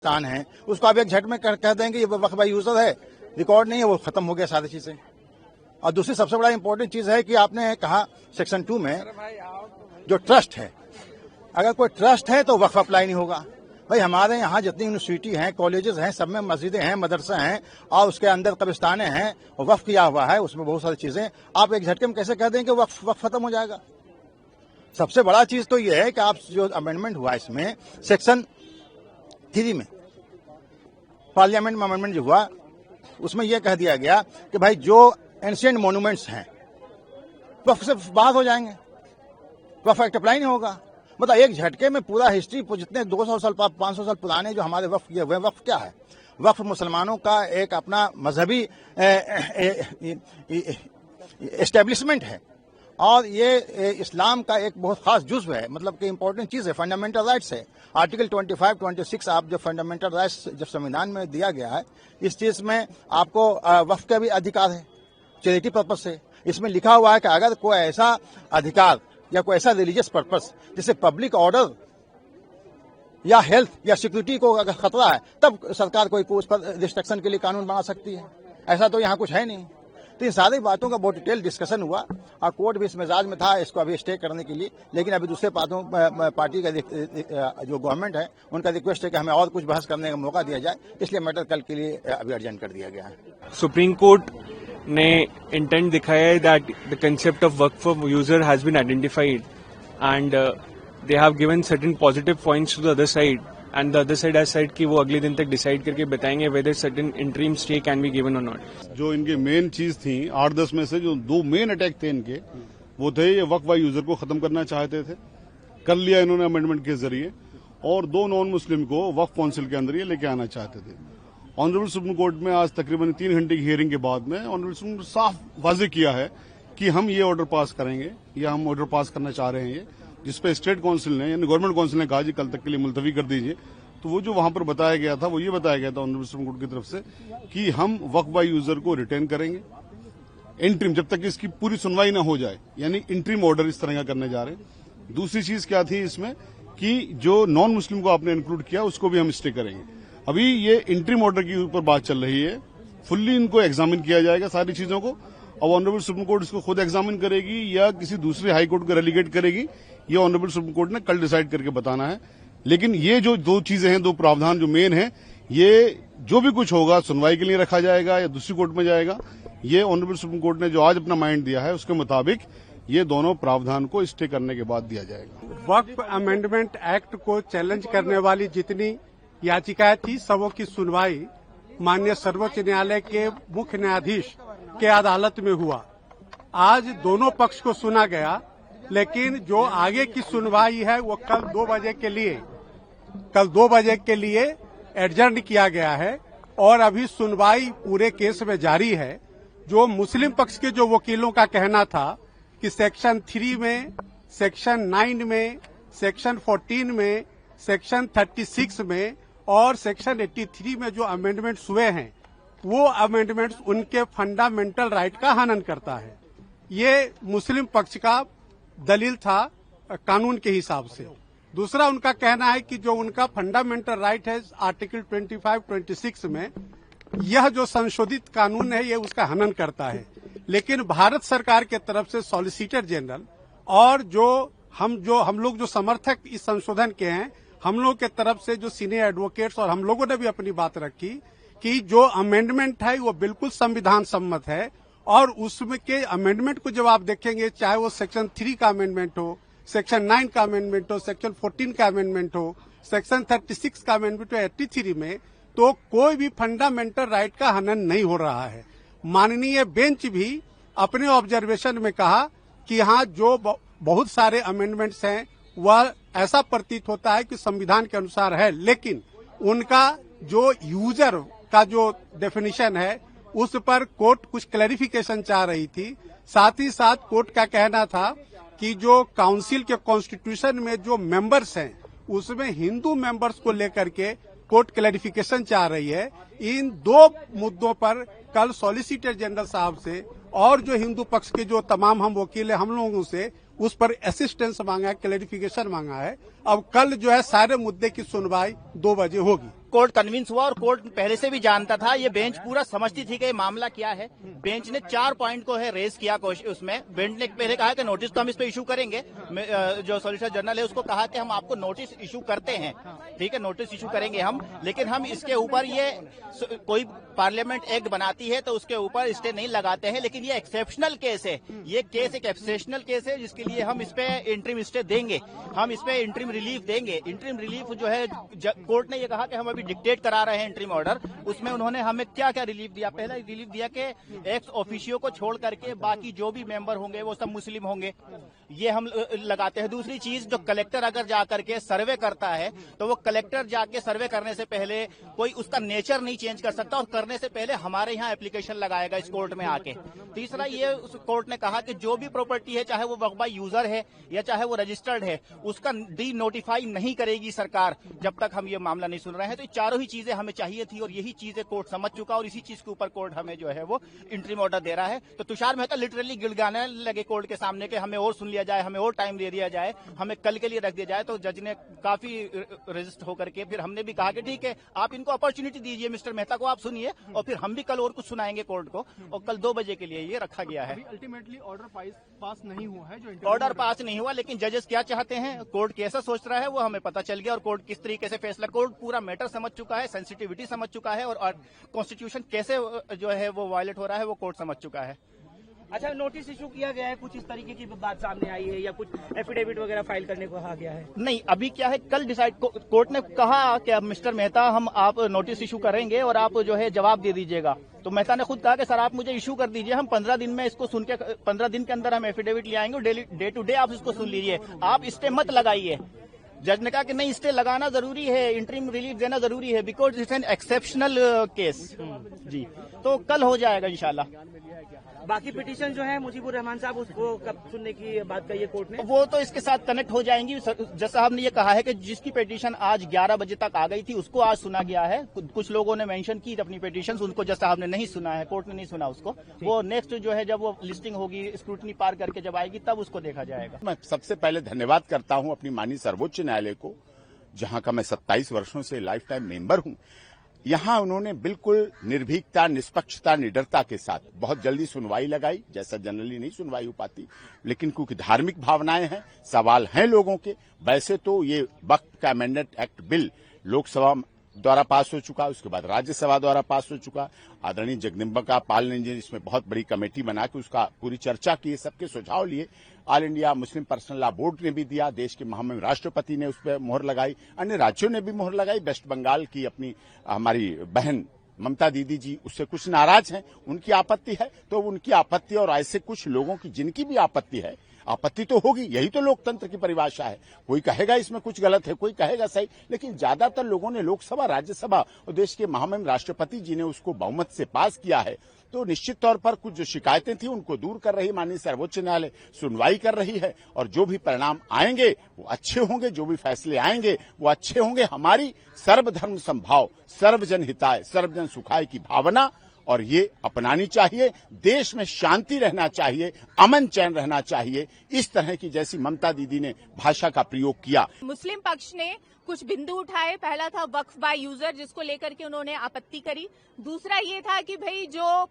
स्थान है उसको आप एक झट में कह देंगे ये वक्फ बाय यूजर है, रिकॉर्ड नहीं है, वो खत्म हो गया सारी चीजें। और दूसरी सबसे बड़ा इंपॉर्टेंट चीज है कि आपने कहा सेक्शन 2 में जो ट्रस्ट है, अगर कोई ट्रस्ट है तो वक्फ अप्लाई नहीं होगा। भाई हमारे यहाँ जितनी यूनिवर्सिटी हैं, कॉलेजेस हैं, सब में मस्जिदें हैं, मदरसा हैं और उसके अंदर कब्रिस्तानें हैं, वक्फ किया हुआ है, उसमें बहुत सारी चीजें। आप एक झटके में कैसे कह दें कि वक्फ खत्म हो जाएगा? सबसे बड़ा चीज तो यह है कि आप जो अमेंडमेंट हुआ इसमें सेक्शन 3 में, पार्लियामेंट में अमेंडमेंट जो हुआ उसमें यह कह दिया गया कि भाई जो एंशिएंट मॉन्यूमेंट्स हैं वक्फ से बाहर हो जाएंगे, वक्फ एक्ट अप्लाई नहीं होगा। मतलब एक झटके में पूरा हिस्ट्री जितने 200 साल 500 साल पुराने जो हमारे वक्फ किए हुए, वक्फ क्या है? वक्फ मुसलमानों का एक अपना मजहबी एस्टेब्लिशमेंट है और ये इस्लाम का एक बहुत खास जुज्व है, मतलब कि इंपॉर्टेंट चीज है, फंडामेंटल राइट्स है। आर्टिकल 25, 26 आप जो फंडामेंटल राइट्स जब संविधान में दिया गया है, इस चीज में आपको वक्फ का भी अधिकार है चैरिटी पर्पज से। इसमें लिखा हुआ है कि अगर कोई ऐसा अधिकार या कोई ऐसा रिलीजियस पर्पस जैसे पब्लिक ऑर्डर या हेल्थ या सिक्योरिटी को अगर खतरा है तब सरकार कोई उस पर रिस्ट्रिक्शन के लिए कानून बना सकती है। ऐसा तो यहाँ कुछ है नहीं। तो इन सारी बातों का बहुत डिटेल डिस्कशन हुआ और कोर्ट भी इस मिजाज में था इसको अभी स्टे करने के लिए, लेकिन अभी दूसरे पार्टी का जो गवर्नमेंट है उनका रिक्वेस्ट है कि हमें और कुछ बहस करने का मौका दिया जाए, इसलिए मैटर कल के लिए अभी अर्जेंट कर दिया गया है। सुप्रीम कोर्ट ने इंटेंट दिखाया है that the concept of waqf user has been identified and they have given certain positive points to the other side and the other side has said कि वो अगले दिन तक डिसाइड करके बताएंगे whether certain interim stay can be given और not. जो इनके मेन चीज थी 8-10 में से जो 2 मेन अटैक थे इनके, वो थे ये वक्फ बाय यूजर को खत्म करना चाहते थे, कर लिया इन्होंने अमेंडमेंट के जरिए, और 2 नॉन मुस्लिम को वक्फ काउंसिल के अंदर ये लेके आना चाहते थे। ऑनरेबल सुप्रीम कोर्ट में आज तकरीबन 3 घंटे की हियरिंग के बाद में ऑनरेबल सुप्रीम कोर्ट साफ वाजे किया है कि हम ये ऑर्डर पास करेंगे या हम ऑर्डर पास करना चाह रहे हैं ये, जिसपे स्टेट काउंसिल ने यानी गवर्नमेंट काउंसिल ने कहा जी कल तक के लिए मुलतवी कर दीजिए। तो वो जो वहां पर बताया गया था वो ये बताया गया था ऑनरेबल सुप्रीम कोर्ट की तरफ से कि हम वक्फ बाय यूजर को रिटेन करेंगे इंटरिम, जब तक इसकी पूरी सुनवाई ना हो जाए, यानी इंटरिम ऑर्डर इस तरह का करने जा रहे हैं। दूसरी चीज क्या थी इसमें कि जो नॉन मुस्लिम को आपने इंक्लूड किया उसको भी हम स्टे करेंगे। अभी ये इंटरिम ऑर्डर के ऊपर बात चल रही है, फुल्ली इनको एग्जामिन किया जाएगा सारी चीजों को। अब ऑनरेबल सुप्रीम कोर्ट इसको खुद एग्जामिन करेगी या किसी दूसरे हाई कोर्ट को रेलीगेट करेगी, ये ऑनरेबल सुप्रीम कोर्ट ने कल डिसाइड करके बताना है। लेकिन ये जो 2 चीजें हैं, 2 प्रावधान जो मेन है, ये जो भी कुछ होगा सुनवाई के लिए रखा जाएगा या दूसरी कोर्ट में जाएगा, ये ऑनरेबल सुप्रीम कोर्ट ने जो आज अपना माइंड दिया है उसके मुताबिक ये दोनों प्रावधान को स्टे करने के बाद दिया जाएगा। वक्फ अमेंडमेंट एक्ट को चैलेंज करने वाली जितनी याचिकाएं थी सबों की सुनवाई माननीय सर्वोच्च न्यायालय के मुख्य न्यायाधीश के अदालत में हुआ। आज दोनों पक्ष को सुना गया, लेकिन जो आगे की सुनवाई है वो कल 2 बजे के लिए एडजर्न किया गया है और अभी सुनवाई पूरे केस में जारी है। जो मुस्लिम पक्ष के जो वकीलों का कहना था कि सेक्शन 3 में, सेक्शन 9 में, सेक्शन 14 में, सेक्शन 36 में और सेक्शन 83 में जो अमेंडमेंट्स हुए हैं वो अमेंडमेंट्स उनके फंडामेंटल राइट का हनन करता है। ये मुस्लिम पक्ष का दलील था कानून के हिसाब से। दूसरा उनका कहना है कि जो उनका फंडामेंटल राइट है आर्टिकल 25, 26 में, यह जो संशोधित कानून है ये उसका हनन करता है। लेकिन भारत सरकार के तरफ से सॉलिसिटर जनरल और हम लोग जो समर्थक इस संशोधन के हैं, हम लोग के तरफ से जो सीनियर एडवोकेट्स और हम लोगों ने भी अपनी बात रखी कि जो अमेंडमेंट है वो बिल्कुल संविधान सम्मत है और उसमें के अमेंडमेंट को जब आप देखेंगे, चाहे वो सेक्शन 3 का अमेंडमेंट हो, सेक्शन 9 का अमेंडमेंट हो, सेक्शन 14 का अमेंडमेंट हो, सेक्शन 36 का अमेंडमेंट हो, 83 में, तो कोई भी फंडामेंटल राइट का हनन नहीं हो रहा है। माननीय बेंच भी अपने ऑब्जर्वेशन में कहा कि यहाँ जो बहुत सारे अमेंडमेंट्स हैं वह ऐसा प्रतीत होता है कि संविधान के अनुसार है, लेकिन उनका जो यूजर का जो डेफिनेशन है उस पर कोर्ट कुछ क्लैरिफिकेशन चाह रही थी। साथ ही साथ कोर्ट का कहना था कि जो काउंसिल के कॉन्स्टिट्यूशन में जो मेंबर्स हैं उसमें हिंदू मेंबर्स को लेकर के कोर्ट क्लैरिफिकेशन चाह रही है। इन 2 मुद्दों पर कल सॉलिसिटर जनरल साहब से और जो हिंदू पक्ष के जो तमाम हम वकील हैं हम लोगों से उस पर असिस्टेंस मांगा है, क्लैरिफिकेशन मांगा है। अब कल जो है सारे मुद्दे की सुनवाई 2 बजे होगी। कोर्ट कन्विंस हुआ और कोर्ट पहले से भी जानता था, ये बेंच पूरा समझती थी कि ये मामला क्या है। बेंच ने 4 पॉइंट को है रेज किया उसमें। बेंच ने पहले कहा कि नोटिस तो हम इस पे इशू करेंगे, जो सॉलिसिटर जनरल है उसको कहा कि हम आपको नोटिस इशू करते हैं, ठीक है, नोटिस इशू करेंगे हम, लेकिन हम इसके ऊपर ये कोई पार्लियामेंट एक्ट बनाती है तो उसके ऊपर स्टे नहीं लगाते हैं। लेकिन ये एक्सेप्शनल केस है, ये केस एक एक्सेप्शनल केस है जिसके लिए हम इस पे इंटरिम स्टे देंगे, हम इस पे इंटरिम रिलीफ देंगे। इंटरिम रिलीफ जो है कोर्ट ने ये कहा कि हम अभी डिक्टेट करा रहे हैं इंटरिम ऑर्डर, उसमें उन्होंने हमें क्या क्या रिलीफ दिया। पहला रिलीफ दिया कि एक्स ऑफिशियो को छोड़ करके बाकी जो भी मेंबर होंगे वो सब मुस्लिम होंगे, ये हम लगाते हैं। दूसरी चीज, जो कलेक्टर अगर जाकर के सर्वे करता है तो वो कलेक्टर जाके सर्वे करने से पहले कोई उसका नेचर नहीं चेंज कर सकता और करने से पहले हमारे यहाँ एप्लीकेशन लगाएगा इस कोर्ट में आके। तीसरा, ये उस कोर्ट ने कहा कि जो भी प्रॉपर्टी है, चाहे वो वक्फ बाय यूजर है या चाहे वो रजिस्टर्ड है, उसका डी नोटिफाई नहीं करेगी सरकार जब तक हम ये मामला नहीं सुन रहे हैं। तो ये चारों ही चीजें हमें चाहिए थी और यही चीजें कोर्ट समझ चुका और इसी चीज के ऊपर कोर्ट हमें जो है वो इंटरिम ऑर्डर दे रहा है। तो तुषार मेहता लिटरली गिड़गाने लगे कोर्ट के सामने कि हमें और सुन लिया जाए, हमें और टाइम दे दिया जाए, हमें कल के लिए रख दिया जाए। तो जज ने काफी रजिस्ट होकर के फिर हमने भी कहा कि ठीक है, आप इनको अपॉर्चुनिटी दीजिए, मिस्टर मेहता को आप सुनिए और फिर हम भी कल और कुछ सुनाएंगे कोर्ट को। और कल 2 बजे के लिए ये रखा गया है। अल्टीमेटली ऑर्डर पास नहीं हुआ है, जो ऑर्डर पास नहीं हुआ, लेकिन जजेस क्या चाहते हैं, कोर्ट कैसा सोच रहा है वो हमें पता चल गया और कोर्ट किस तरीके से फैसला, कोर्ट पूरा मैटर समझ चुका है, सेंसिटिविटी समझ चुका है और कॉन्स्टिट्यूशन कैसे जो है वो वायलेट हो रहा है वो कोर्ट समझ चुका है। अच्छा, नोटिस इशू किया गया है, कुछ इस तरीके की बात सामने आई है या कुछ एफिडेविट वगैरह फाइल करने को कहा गया है? नहीं, अभी क्या है, कल डिसाइड कोर्ट ने कहा कि अब मिस्टर मेहता हम आप नोटिस इशू करेंगे और आप जो है जवाब दे दीजिएगा। तो मेहता ने खुद कहा कि सर आप मुझे इशू कर दीजिए, हम 15 दिन में इसको सुन के 15 दिन के अंदर हम एफिडेविट ले आएंगे और डे टू डे आप इसको सुन लीजिए, आप स्टे मत लगाइए। जज ने कहा कि नहीं, स्टे लगाना जरूरी है, इंटरिम रिलीफ देना जरूरी है, because it's an exceptional case जी। तो कल हो जाएगा इंशाल्लाह। बाकी पिटीशन जो है मुजीबुर रहमान साहब, उसको कब सुनने की बात कही है कोर्ट ने? वो तो इसके साथ कनेक्ट हो जाएंगी। जज साहब ने ये कहा है कि जिसकी पिटीशन आज 11 बजे तक आ गई थी उसको आज सुना गया है। कुछ लोगों ने मेंशन की अपनी पिटीशन, उनको जज साहब ने नहीं सुना है, कोर्ट ने नहीं सुना उसको। वो नेक्स्ट जो है जब वो लिस्टिंग होगी, स्क्रूटनी पार करके जब आएगी तब उसको देखा जाएगा। मैं सबसे पहले धन्यवाद करता हूं अपनी माननीय सर्वोच्च न्यायालय को, जहां का मैं 27 वर्षों से लाइफ टाइम मेंबर हूं। यहां उन्होंने बिल्कुल निर्भीकता, निष्पक्षता, निडरता के साथ बहुत जल्दी सुनवाई लगाई, जैसा जनरली नहीं सुनवाई हो पाती, लेकिन क्योंकि धार्मिक भावनाएं हैं, सवाल हैं लोगों के। वैसे तो ये वक्फ का अमेंडमेंट एक्ट बिल लोकसभा द्वारा पास हो चुका, उसके बाद राज्यसभा द्वारा पास हो चुका। आदरणीय जगदम्बिका पाल ने इसमें बहुत बड़ी कमेटी बना के उसका पूरी चर्चा की, सबके सुझाव लिए। All India Muslim personal law board ने भी दिया, देश के महामहिम राष्ट्रपति ने उस पर मोहर लगाई, अन्य राज्यों ने भी मोहर लगाई। वेस्ट बंगाल की अपनी हमारी बहन ममता दीदी जी उससे कुछ नाराज हैं, उनकी आपत्ति है, तो उनकी आपत्ति और ऐसे कुछ लोगों की जिनकी भी आपत्ति है, आपत्ति तो होगी, यही तो लोकतंत्र की परिभाषा है। कोई कहेगा इसमें कुछ गलत है, कोई कहेगा सही, लेकिन ज्यादातर लोगों ने लोकसभा, राज्यसभा और देश के महामहिम राष्ट्रपति जी ने उसको बहुमत से पास किया है। तो निश्चित तौर पर कुछ जो शिकायतें थी उनको दूर कर रही माननीय सर्वोच्च न्यायालय, सुनवाई कर रही है और जो भी परिणाम आएंगे वो अच्छे होंगे, जो भी फैसले आएंगे वो अच्छे होंगे। हमारी सर्वधर्म समभाव, सर्वजन हिताय, सर्वजन सुखाय की भावना और ये अपनानी चाहिए। देश में शांति रहना चाहिए, अमन चैन रहना चाहिए। इस तरह की जैसी ममता दीदी ने भाषा का प्रयोग किया। मुस्लिम पक्ष ने कुछ बिंदु उठाए। पहला था वक्फ बाय यूजर, जिसको लेकर के उन्होंने आपत्ति करी। दूसरा ये था कि भाई जो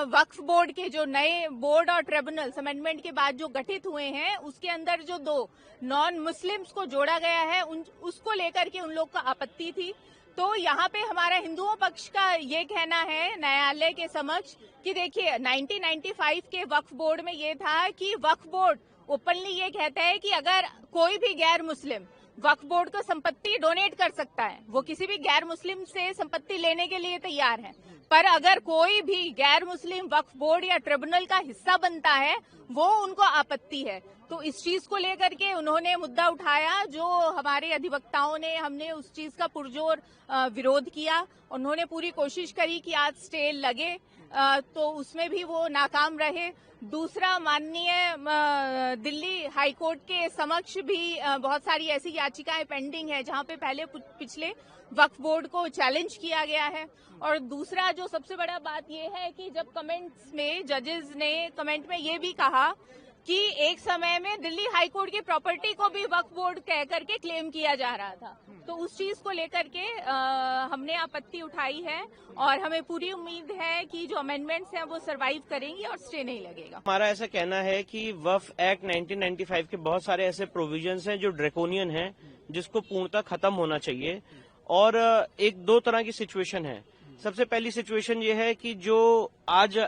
वक्फ बोर्ड के जो नए बोर्ड और ट्रिब्यूनल्स अमेंडमेंट के बाद जो गठित हुए हैं, उसके अंदर जो 2 नॉन मुस्लिम्स को जोड़ा गया है, उसको लेकर के उन लोग को आपत्ति थी। तो यहाँ पे हमारा हिंदुओं पक्ष का ये कहना है न्यायालय के समक्ष कि देखिए 1995 के वक्फ बोर्ड में ये था कि वक्फ बोर्ड ओपनली ये कहता है कि अगर कोई भी गैर मुस्लिम वक्फ बोर्ड को संपत्ति डोनेट कर सकता है, वो किसी भी गैर मुस्लिम से संपत्ति लेने के लिए तैयार है। पर अगर कोई भी गैर मुस्लिम वक्फ बोर्ड या ट्रिब्यूनल का हिस्सा बनता है, वो उनको आपत्ति है। तो इस चीज को लेकर के उन्होंने मुद्दा उठाया, जो हमारे अधिवक्ताओं ने, हमने उस चीज का पुरजोर विरोध किया। उन्होंने पूरी कोशिश करी कि आज स्टे लगे, तो उसमें भी वो नाकाम रहे। दूसरा, माननीय दिल्ली हाईकोर्ट के समक्ष भी बहुत सारी ऐसी याचिकाएं पेंडिंग है जहां पे पहले पिछले वक्फ बोर्ड को चैलेंज किया गया है। और दूसरा जो सबसे बड़ा बात यह है कि जब कमेंट्स में जजेस ने कमेंट में ये भी कहा कि एक समय में दिल्ली हाई कोर्ट की प्रॉपर्टी को भी वक्फ बोर्ड कह करके क्लेम किया जा रहा था। तो उस चीज को लेकर के हमने आपत्ति उठाई है और हमें पूरी उम्मीद है कि जो अमेंडमेंट्स हैं वो सरवाइव करेंगी और स्टे नहीं लगेगा। हमारा ऐसा कहना है कि वक्फ एक्ट 1995 के बहुत सारे ऐसे प्रोविजंस हैं जो ड्रैकोनियन हैं, जिसको पूर्णतः खत्म होना चाहिए। और एक दो तरह की सिचुएशन है। सबसे पहली सिचुएशन ये है कि जो आज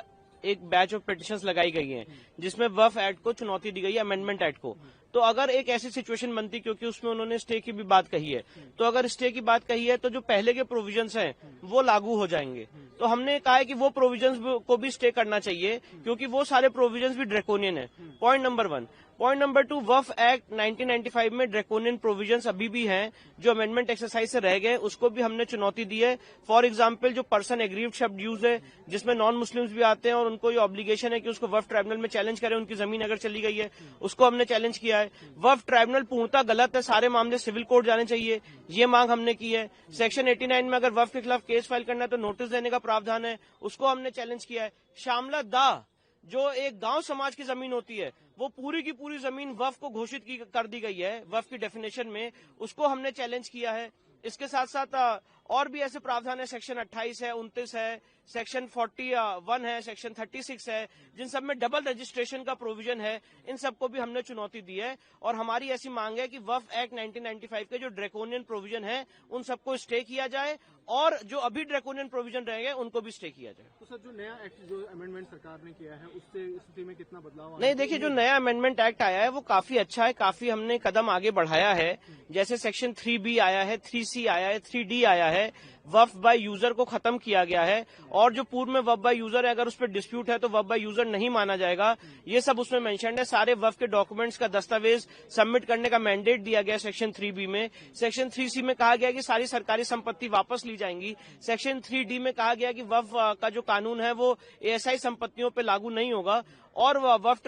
एक बैच ऑफ पिटिशंस लगाई गई हैं जिसमें वक्फ एक्ट को चुनौती दी गई है, अमेंडमेंट एक्ट को, तो अगर एक ऐसी सिचुएशन बनती, क्योंकि उसमें उन्होंने स्टे की भी बात कही है, तो अगर स्टे की बात कही है तो जो पहले के प्रोविजंस हैं वो लागू हो जाएंगे। तो हमने कहा है कि वो प्रोविजंस को भी स्टे करना चाहिए, क्योंकि वो सारे प्रोविजंस भी ड्रैकोनियन है। Point number 1। पॉइंट नंबर 2, वक्फ एक्ट 1995 में ड्रैकोनियन प्रोविजंस अभी भी हैं जो अमेंडमेंट एक्सरसाइज से रह गए, उसको भी हमने चुनौती दी है। फॉर एग्जांपल जो पर्सन एग्रीव्ड शब्द यूज है, जिसमें नॉन मुस्लिम्स भी आते हैं और उनको ये ऑब्लिगेशन है कि उसको वक्फ ट्राइब्यूनल में चैलेंज करें, उनकी जमीन अगर चली गई है, उसको हमने चैलेंज किया है। वक्फ ट्राइब्यूनल पूर्णतः गलत है, सारे मामले सिविल कोर्ट जाने चाहिए, ये मांग हमने की है। सेक्शन 89 में अगर वक्फ के खिलाफ केस फाइल करना है तो नोटिस देने का प्रावधान है, उसको हमने चैलेंज किया है। शामला दा जो एक गांव समाज की जमीन होती है, वो पूरी की पूरी जमीन वक्फ को घोषित कर दी गई है वक्फ की डेफिनेशन में, उसको हमने चैलेंज किया है। इसके साथ साथ और भी ऐसे प्रावधान है, सेक्शन 28 है, 29 है, सेक्शन 41 है, सेक्शन 36 है, जिन सब में डबल रजिस्ट्रेशन का प्रोविजन है। इन सबको भी हमने चुनौती दी है और हमारी ऐसी मांग है कि वक्फ एक्ट 1995 के जो ड्रैकोनियन प्रोविजन है उन सबको स्टे किया जाए और जो अभी ड्रैकोनियन प्रोविजन रहेंगे उनको भी स्टे किया जाए। तो सर, जो नया एक्ट जो अमेंडमेंट सरकार ने किया है उससे स्थिति में कितना बदलाव? नहीं, देखिए, जो नया अमेंडमेंट एक्ट आया है वो काफी अच्छा है, काफी हमने कदम आगे बढ़ाया है। जैसे सेक्शन 3B आया है, 3C आया है, 3D आया है, वक्फ बाय यूजर को खत्म किया गया है और जो पूर्व में वक्फ बाय यूजर है, अगर उस पर डिस्प्यूट है तो वक्फ बाय यूजर नहीं माना जाएगा, ये सब उसमें मेंशन है। सारे वक्फ के डॉक्यूमेंट्स का दस्तावेज सबमिट करने का मैंडेट दिया गया सेक्शन 3B में। सेक्शन 3C में कहा गया कि सारी सरकारी संपत्ति वापस ली जाएंगी। सेक्शन 3D में कहा गया कि वक्फ का जो कानून है वो ASI संपत्तियों पर लागू नहीं होगा और वक्फ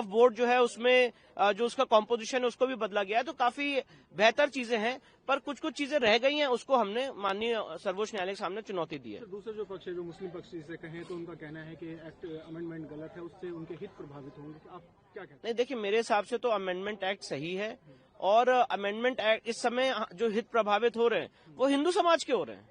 बोर्ड जो है उसमें जो उसका कॉम्पोजिशन है उसको भी बदला गया है। तो काफी बेहतर चीजें हैं, पर कुछ कुछ चीजें रह गई हैं, उसको हमने माननीय सर्वोच्च न्यायालय के सामने चुनौती दी है। दूसरा जो पक्ष है, जो मुस्लिम पक्ष से कहें तो उनका कहना है कि एक्ट अमेंडमेंट गलत है, उससे उनके हित प्रभावित होंगे, आप क्या कहते हैं? नहीं, देखिए, मेरे हिसाब से तो अमेंडमेंट एक्ट सही है और अमेंडमेंट एक्ट इस समय जो हित प्रभावित हो रहे हैं वो हिंदू समाज के हो रहे हैं,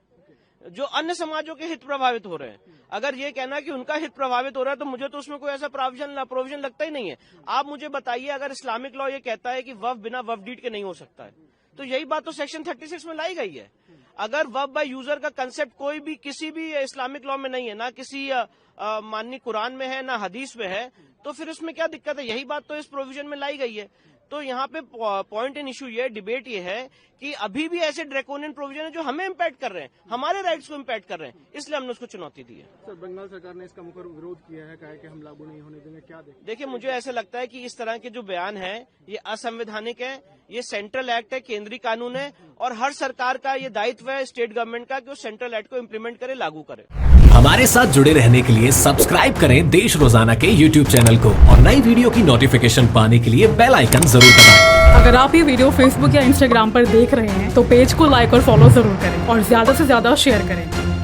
जो अन्य समाजों के हित प्रभावित हो रहे हैं। अगर ये कहना कि उनका हित प्रभावित हो रहा है तो मुझे तो उसमें कोई ऐसा प्रोविजन लगता ही नहीं है। आप मुझे बताइए, अगर इस्लामिक लॉ ये कहता है कि वक्फ बिना वक्फ डीड के नहीं हो सकता है, तो यही बात तो सेक्शन 36 में लाई गई है। अगर वक्फ बाय यूजर का कंसेप्ट कोई भी किसी भी इस्लामिक लॉ में नहीं है, ना किसी माननीय कुरान में है, ना हदीस में है, तो फिर उसमें क्या दिक्कत है? यही बात तो इस प्रोविजन में लाई गई है। तो यहाँ पे पॉइंट इन इशू ये, डिबेट ये है कि अभी भी ऐसे ड्रैकोनियन प्रोविजन है जो हमें इम्पैक्ट कर रहे हैं, हमारे राइट्स को इम्पैक्ट कर रहे हैं, इसलिए हमने उसको चुनौती दी है। सर, बंगाल सरकार ने इसका मुखर विरोध किया है, कहा है कि हम लागू नहीं होने देंगे, क्या देखिए, मुझे ऐसा लगता है कि इस तरह के जो बयान है ये असंवैधानिक है। ये सेंट्रल एक्ट है, केंद्रीय कानून है और हर सरकार का ये दायित्व है स्टेट गवर्नमेंट का कि वो सेंट्रल एक्ट को इम्प्लीमेंट करे, लागू करे। हमारे साथ जुड़े रहने के लिए सब्सक्राइब करें देश रोजाना के YouTube चैनल को और नई वीडियो की नोटिफिकेशन पाने के लिए बेल आइकन जरूर दबाएं। अगर आप ये वीडियो Facebook या Instagram पर देख रहे हैं तो पेज को लाइक और फॉलो जरूर करें और ज्यादा से ज्यादा शेयर करें।